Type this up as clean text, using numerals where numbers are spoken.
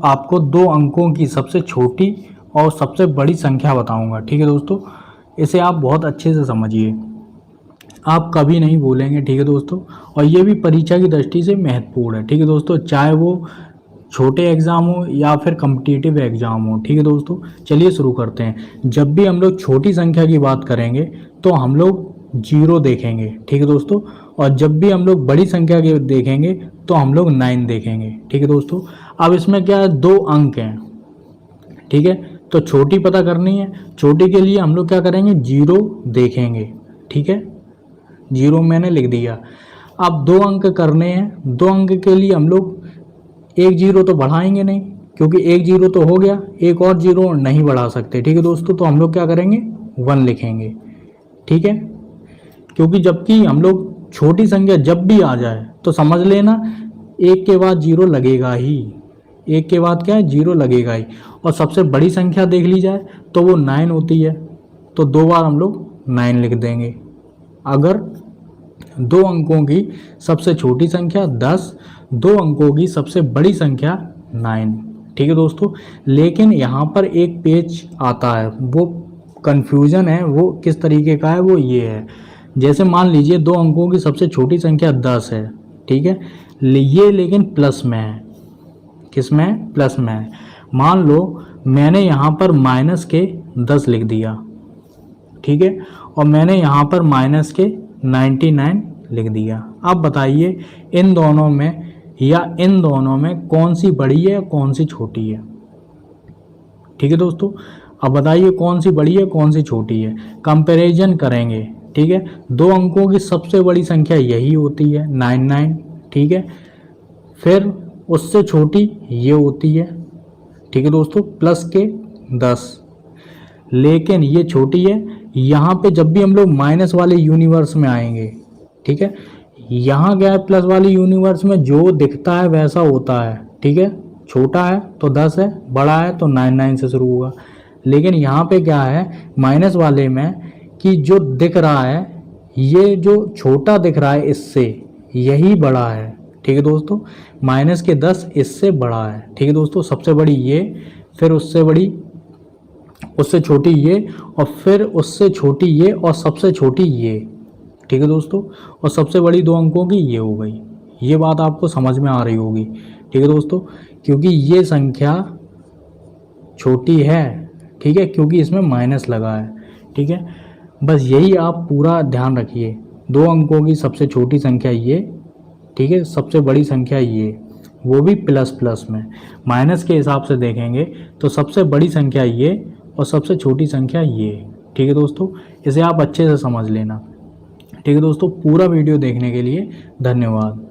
आपको 2 अंकों की सबसे छोटी और सबसे बड़ी संख्या बताऊंगा। ठीक है दोस्तों, इसे आप बहुत अच्छे से समझिए, आप कभी नहीं भूलेंगे। ठीक है दोस्तों, और ये भी परीक्षा की दृष्टि से महत्वपूर्ण है। ठीक है दोस्तों, चाहे वो छोटे एग्ज़ाम हो या फिर कॉम्पिटिटिव एग्ज़ाम हो। ठीक है दोस्तों, चलिए शुरू करते हैं। जब भी हम लोग छोटी संख्या की बात करेंगे तो हम लोग 0 देखेंगे। ठीक है दोस्तों, और जब भी हम लोग बड़ी संख्या के देखेंगे तो हम लोग 9 देखेंगे। ठीक है दोस्तों, अब इसमें क्या है, 2 अंक हैं। ठीक है, तो छोटी पता करनी है। छोटी के लिए हम लोग क्या करेंगे, 0 देखेंगे। ठीक है, 0 मैंने लिख दिया। अब 2 अंक करने हैं। 2 अंक के लिए हम लोग एक 0 तो बढ़ाएंगे नहीं, क्योंकि एक 0 तो हो गया, एक और 0 नहीं बढ़ा सकते। ठीक है दोस्तों, तो हम लोग क्या करेंगे, 1 लिखेंगे। ठीक है, क्योंकि जबकि हम लोग छोटी संख्या जब भी आ जाए तो समझ लेना एक के बाद 0 लगेगा ही। एक के बाद क्या है, 0 लगेगा ही। और सबसे बड़ी संख्या देख ली जाए तो वो 9 होती है, तो 2 बार हम लोग 9 लिख देंगे। अगर 2 अंकों की सबसे छोटी संख्या 10, 2 अंकों की सबसे बड़ी संख्या 9। ठीक है दोस्तों, लेकिन यहाँ पर एक पेच आता है, वो कन्फ्यूज़न है। वो किस तरीके का है, वो ये है, जैसे मान लीजिए 2 अंकों की सबसे छोटी संख्या 10 है। ठीक है, ये लेकिन प्लस में है। किस में है, प्लस में है। मान लो मैंने यहाँ पर माइनस के 10 लिख दिया। ठीक है, और मैंने यहाँ पर माइनस के 99 लिख दिया। अब बताइए इन दोनों में या इन दोनों में कौन सी बड़ी है, कौन सी छोटी है। ठीक है दोस्तों, अब बताइए कौन सी बड़ी है, कौन सी छोटी है। कंपैरिजन करेंगे। ठीक है, 2 अंकों की सबसे बड़ी संख्या यही होती है 99। ठीक है, फिर उससे छोटी ये होती है। ठीक है दोस्तों, प्लस के 10, लेकिन ये छोटी है। यहाँ पे जब भी हम लोग माइनस वाले यूनिवर्स में आएंगे, ठीक है, यहाँ क्या है, प्लस वाले यूनिवर्स में जो दिखता है वैसा होता है। ठीक है, छोटा है तो 10 है, बड़ा है तो 99 से शुरू होगा। लेकिन यहाँ पे क्या है, माइनस वाले में कि जो दिख रहा है, ये जो छोटा दिख रहा है इससे यही बड़ा है। ठीक है दोस्तों, माइनस के 10 इससे बड़ा है। ठीक है दोस्तों, सबसे बड़ी ये, फिर उससे बड़ी, उससे छोटी ये, और फिर उससे छोटी ये, और सबसे छोटी ये। ठीक है दोस्तों, और सबसे बड़ी 2 अंकों की ये हो गई। ये बात आपको समझ में आ रही होगी। ठीक है दोस्तों, क्योंकि ये संख्या छोटी है। ठीक है, क्योंकि इसमें माइनस लगा है। ठीक है, बस यही आप पूरा ध्यान रखिए। 2 अंकों की सबसे छोटी संख्या ये, ठीक है, सबसे बड़ी संख्या ये, वो भी प्लस प्लस में। माइनस के हिसाब से देखेंगे तो सबसे बड़ी संख्या ये और सबसे छोटी संख्या ये। ठीक है दोस्तों, इसे आप अच्छे से समझ लेना। ठीक है दोस्तों, पूरा वीडियो देखने के लिए धन्यवाद।